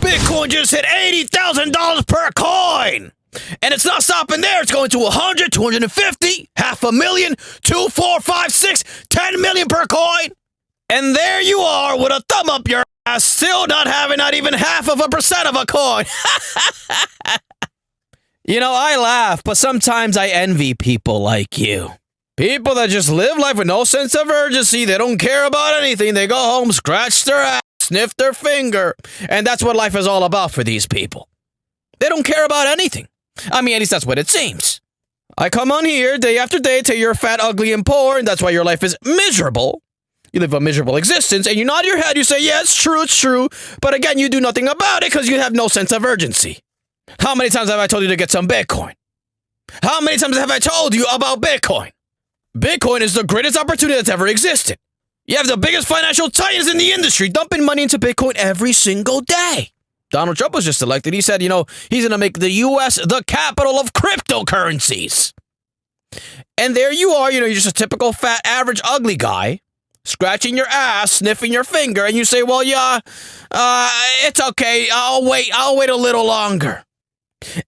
Bitcoin just hit $80,000 per coin. And it's not stopping there. It's going to 100, 250, half a million, 2, 4, 5, 6, 10 million per coin. And there you are with a thumb up your ass, still not having not even 0.5% of a coin. You know, I laugh, but sometimes I envy people like you. People that just live life with no sense of urgency. They don't care about anything. They go home, scratch their ass, sniff their finger. And that's what life is all about for these people. They don't care about anything. I mean, at least that's what it seems. I come on here day after day, tell you you're fat, ugly, and poor, and that's why your life is miserable. You live a miserable existence, and you nod your head, you say, yeah, it's true. But again, you do nothing about it because you have no sense of urgency. How many times have I told you to get some Bitcoin? How many times have I told you about Bitcoin? Bitcoin is the greatest opportunity that's ever existed. You have the biggest financial titans in the industry dumping money into Bitcoin every single day. Donald Trump was just elected. He said, he's going to make the U.S. the capital of cryptocurrencies. And there you are, you're just a typical fat, average, ugly guy, scratching your ass, sniffing your finger, and you say, well, yeah, it's okay. I'll wait a little longer.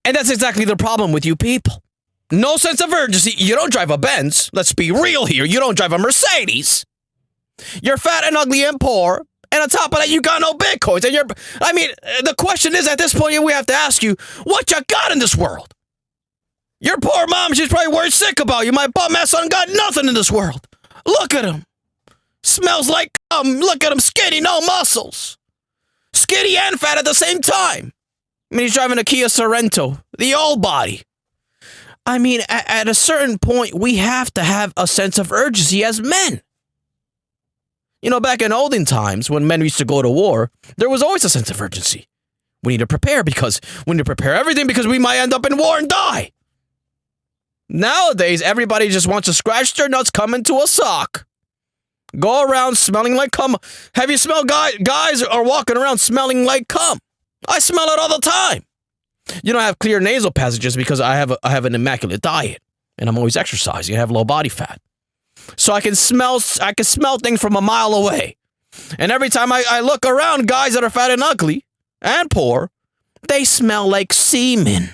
And that's exactly the problem with you people. No sense of urgency. You don't drive a Benz. Let's be real here. You don't drive a Mercedes. You're fat and ugly and poor. And on top of that, you got no Bitcoins. And the question is at this point, we have to ask you, what you got in this world? Your poor mom, she's probably worried sick about you. My bum ass son got nothing in this world. Look at him. Smells like cum. Look at him, skinny, no muscles. Skinny and fat at the same time. I mean, he's driving a Kia Sorento, the old body. I mean, at a certain point, we have to have a sense of urgency as men. Back in olden times, when men used to go to war, there was always a sense of urgency. We need to prepare everything because we might end up in war and die. Nowadays, everybody just wants to scratch their nuts, come into a sock. Go around smelling like cum. Have you smelled guys are walking around smelling like cum? I smell it all the time. I have clear nasal passages because I have an immaculate diet and I'm always exercising. I have low body fat. So I can smell things from a mile away. And every time I look around, guys that are fat and ugly and poor, they smell like semen.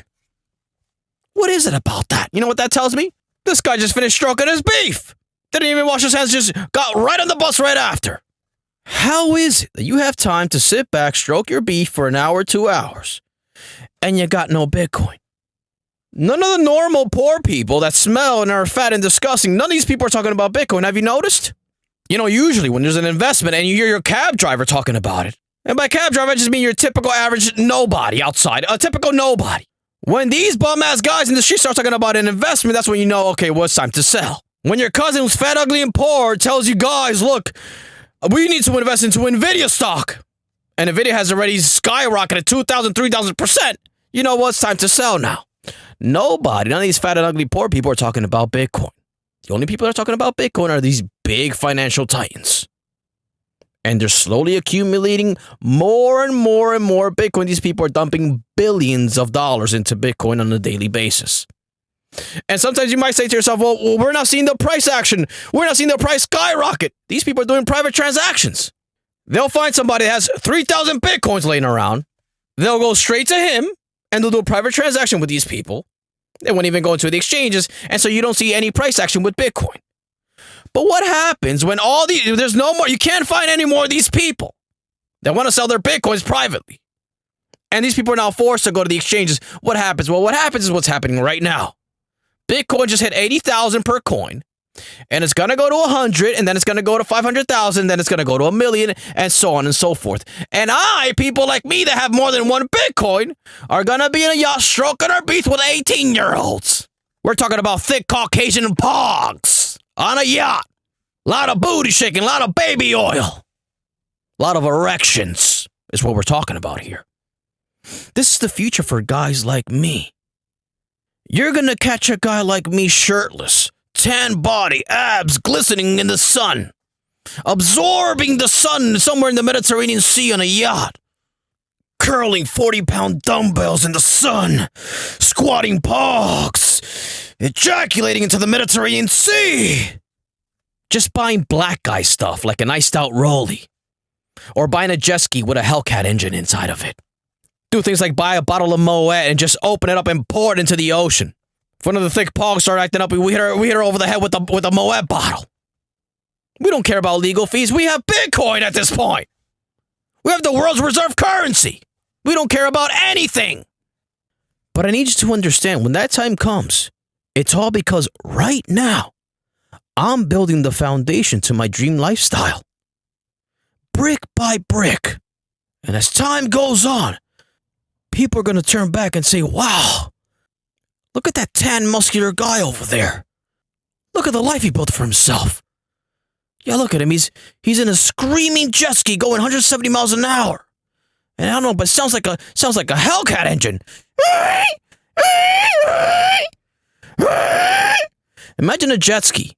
What is it about that? You know what that tells me? This guy just finished stroking his beef. Didn't even wash his hands, just got right on the bus right after. How is it that you have time to sit back, stroke your beef for an hour, 2 hours, and you got no Bitcoin? None of the normal poor people that smell and are fat and disgusting, none of these people are talking about Bitcoin. Have you noticed? Usually when there's an investment and you hear your cab driver talking about it, and by cab driver, I just mean your typical average nobody outside, a typical nobody. When these bum-ass guys in the street start talking about an investment, that's when you know, okay, well, it's time to sell. When your cousin who's fat, ugly, and poor tells you, guys, look, we need to invest into NVIDIA stock, and NVIDIA has already skyrocketed 2,000, 3,000%, you know what? It's time to sell now. None of these fat and ugly poor people are talking about Bitcoin. The only people that are talking about Bitcoin are these big financial titans. And they're slowly accumulating more and more and more Bitcoin. These people are dumping billions of dollars into Bitcoin on a daily basis. And sometimes you might say to yourself, well, we're not seeing the price action. We're not seeing the price skyrocket. These people are doing private transactions. They'll find somebody that has 3,000 Bitcoins laying around. They'll go straight to him and they'll do a private transaction with these people. They won't even go into the exchanges. And so you don't see any price action with Bitcoin. But what happens when there's no more, you can't find any more of these people that want to sell their Bitcoins privately. And these people are now forced to go to the exchanges. What happens? Well, what happens is what's happening right now. Bitcoin just hit 80,000 per coin, and it's going to go to 100, and then it's going to go to 500,000, then it's going to go to 1 million, and so on and so forth. And people like me that have more than one Bitcoin, are going to be in a yacht stroking our beef with 18-year-olds. We're talking about thick Caucasian pogs on a yacht. A lot of booty shaking, a lot of baby oil. A lot of erections is what we're talking about here. This is the future for guys like me. You're going to catch a guy like me shirtless, tan body, abs glistening in the sun, absorbing the sun somewhere in the Mediterranean Sea on a yacht, curling 40-pound dumbbells in the sun, squatting pogs, ejaculating into the Mediterranean Sea. Just buying black guy stuff like an iced out rollie, or buying a jet ski with a Hellcat engine inside of it. do things like buy a bottle of Moet and just open it up and pour it into the ocean. If one of the thick pogs start acting up, we hit her over the head with a Moet bottle. We don't care about legal fees. We have Bitcoin at this point. We have the world's reserve currency. We don't care about anything. But I need you to understand, when that time comes, it's all because right now, I'm building the foundation to my dream lifestyle. Brick by brick. And as time goes on, people are going to turn back and say, wow, look at that tan, muscular guy over there. Look at the life he built for himself. Yeah, look at him. He's in a screaming jet ski going 170 miles an hour. And I don't know, but it sounds like a Hellcat engine. Imagine a jet ski.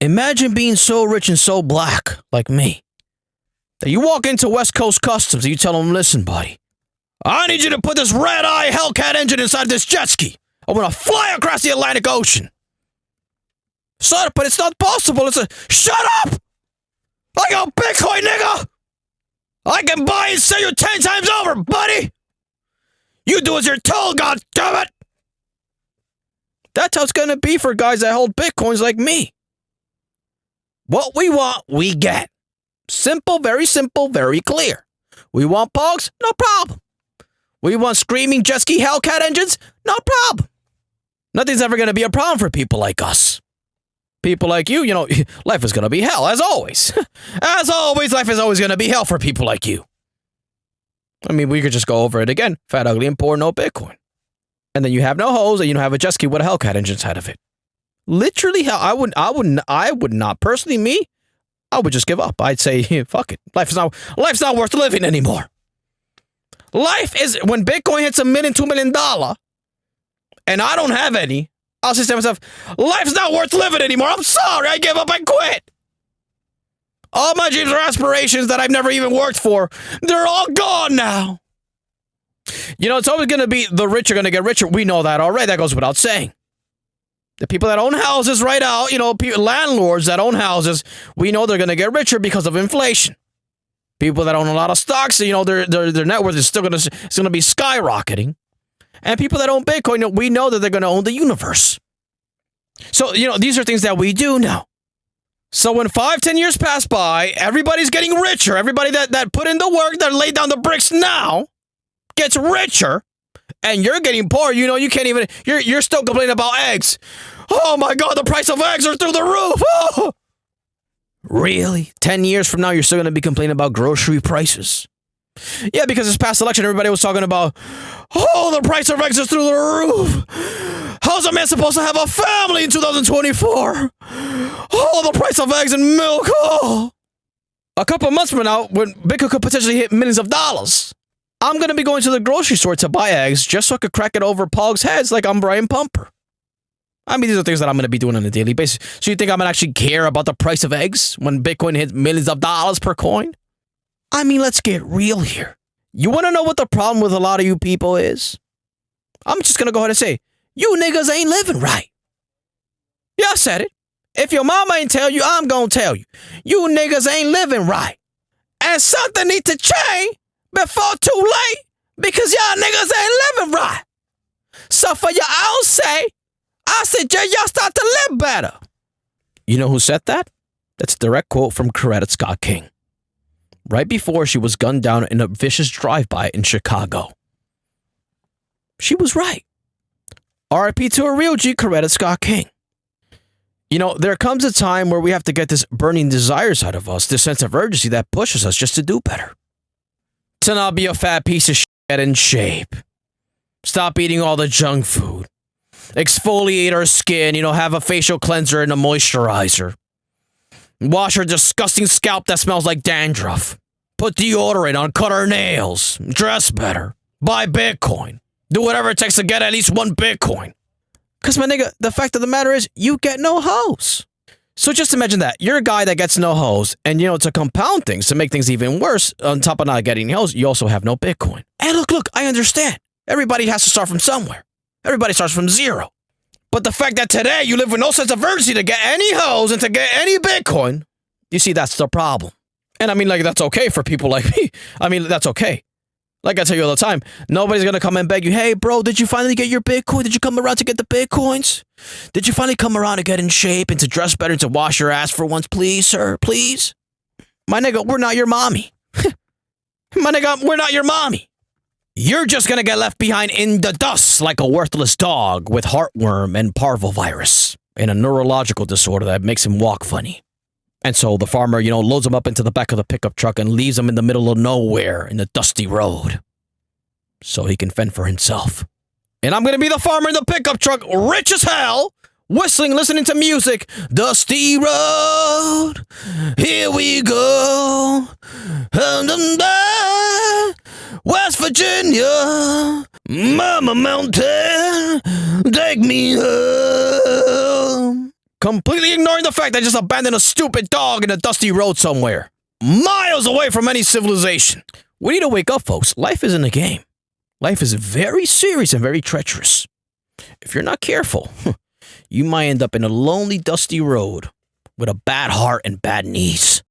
Imagine being so rich and so black, like me, that you walk into West Coast Customs and you tell them, listen, buddy, I need you to put this red-eye Hellcat engine inside this jet ski. I want to fly across the Atlantic Ocean. Son, but it's not possible. Shut up! I got Bitcoin, nigga! I can buy and sell you 10 times over, buddy! You do as you're told, goddammit! That's how it's gonna be for guys that hold Bitcoins like me. What we want, we get. Simple, very clear. We want pogs? No problem. We want screaming jet ski Hellcat engines? No problem. Nothing's ever gonna be a problem for people like us. People like you, life is gonna be hell, as always. As always, life is always gonna be hell for people like you. I mean, we could just go over it again. Fat, ugly, and poor, no Bitcoin. And then you have no hoes, and you don't have a jet ski with a Hellcat engine inside of it. Literally, hell, I would not, personally, me, I would just give up. I'd say, fuck it. Life's not worth living anymore. Life is, when Bitcoin hits $1 million, $2 million, and I don't have any, I'll say to myself, life's not worth living anymore. I'm sorry, I give up, I quit. All my dreams or aspirations that I've never even worked for, they're all gone now. It's always going to be the rich are going to get richer. We know that already. That goes without saying. The people that own houses right out, landlords that own houses, we know they're going to get richer because of inflation. People that own a lot of stocks, their net worth is still going to be skyrocketing. And people that own Bitcoin, we know that they're going to own the universe. So, these are things that we do now. So when 5-10 years pass by, everybody's getting richer. Everybody that put in the work, that laid down the bricks now, gets richer. And you're getting poor. You can't even, you're still complaining about eggs. Oh my God, the price of eggs are through the roof. Oh. Really? 10 years from now, you're still going to be complaining about grocery prices? Yeah, because this past election, everybody was talking about, the price of eggs is through the roof. How's a man supposed to have a family in 2024? The price of eggs and milk. A couple of months from now, when Bitcoin could potentially hit millions of dollars, I'm going to be going to the grocery store to buy eggs just so I could crack it over Pog's heads like I'm Brian Pumper. I mean, these are things that I'm going to be doing on a daily basis. So you think I'm going to actually care about the price of eggs when Bitcoin hits millions of dollars per coin? I mean, let's get real here. You want to know what the problem with a lot of you people is? I'm just going to go ahead and say, you niggas ain't living right. Yeah, I said it. If your mama ain't tell you, I'm going to tell you. You niggas ain't living right. And something needs to change before too late because y'all niggas ain't living right. So for your own sake, I suggest y'all start to live better. You know who said that? That's a direct quote from Coretta Scott King. Right before she was gunned down in a vicious drive-by in Chicago. She was right. R.I.P. to a real G, Coretta Scott King. There comes a time where we have to get this burning desires out of us, this sense of urgency that pushes us just to do better. To not be a fat piece of shit in shape. Stop eating all the junk food. Exfoliate our skin, have a facial cleanser and a moisturizer. Wash our disgusting scalp that smells like dandruff. Put deodorant on, cut our nails. Dress better. Buy Bitcoin. Do whatever it takes to get at least one Bitcoin. Because, my nigga, the fact of the matter is, you get no hoes. So just imagine that. You're a guy that gets no hoes. And, to compound things, to make things even worse, on top of not getting hoes, you also have no Bitcoin. And look, I understand. Everybody has to start from somewhere. Everybody starts from zero. But the fact that today you live with no sense of urgency to get any hoes and to get any Bitcoin, you see, that's the problem. And I mean, that's okay for people like me. I mean, that's okay. Like I tell you all the time, nobody's going to come and beg you, hey, bro, did you finally get your Bitcoin? Did you come around to get the Bitcoins? Did you finally come around to get in shape and to dress better and to wash your ass for once, please, sir? Please? My nigga, we're not your mommy. My nigga, we're not your mommy. You're just going to get left behind in the dust like a worthless dog with heartworm and parvovirus and a neurological disorder that makes him walk funny. And so the farmer, loads him up into the back of the pickup truck and leaves him in the middle of nowhere in the dusty road so he can fend for himself. And I'm going to be the farmer in the pickup truck, rich as hell, whistling, listening to music. Dusty road, here we go. West Virginia, Mama Mountain, take me home. Completely ignoring the fact that I just abandoned a stupid dog in a dusty road somewhere, miles away from any civilization. We need to wake up, folks. Life isn't a game. Life is very serious and very treacherous. If you're not careful, you might end up in a lonely, dusty road with a bad heart and bad knees.